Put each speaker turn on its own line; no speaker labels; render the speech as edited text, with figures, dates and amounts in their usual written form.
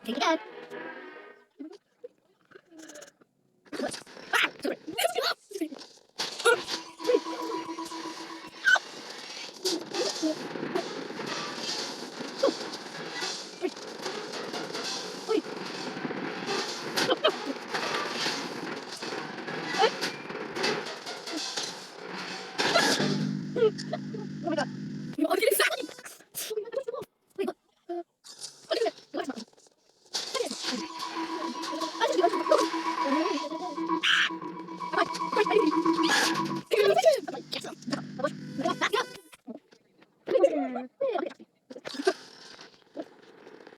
Take it again. Oh my god. Oh, get exactly. Wait, what? What is it? What's wrong? What is it? I just do it.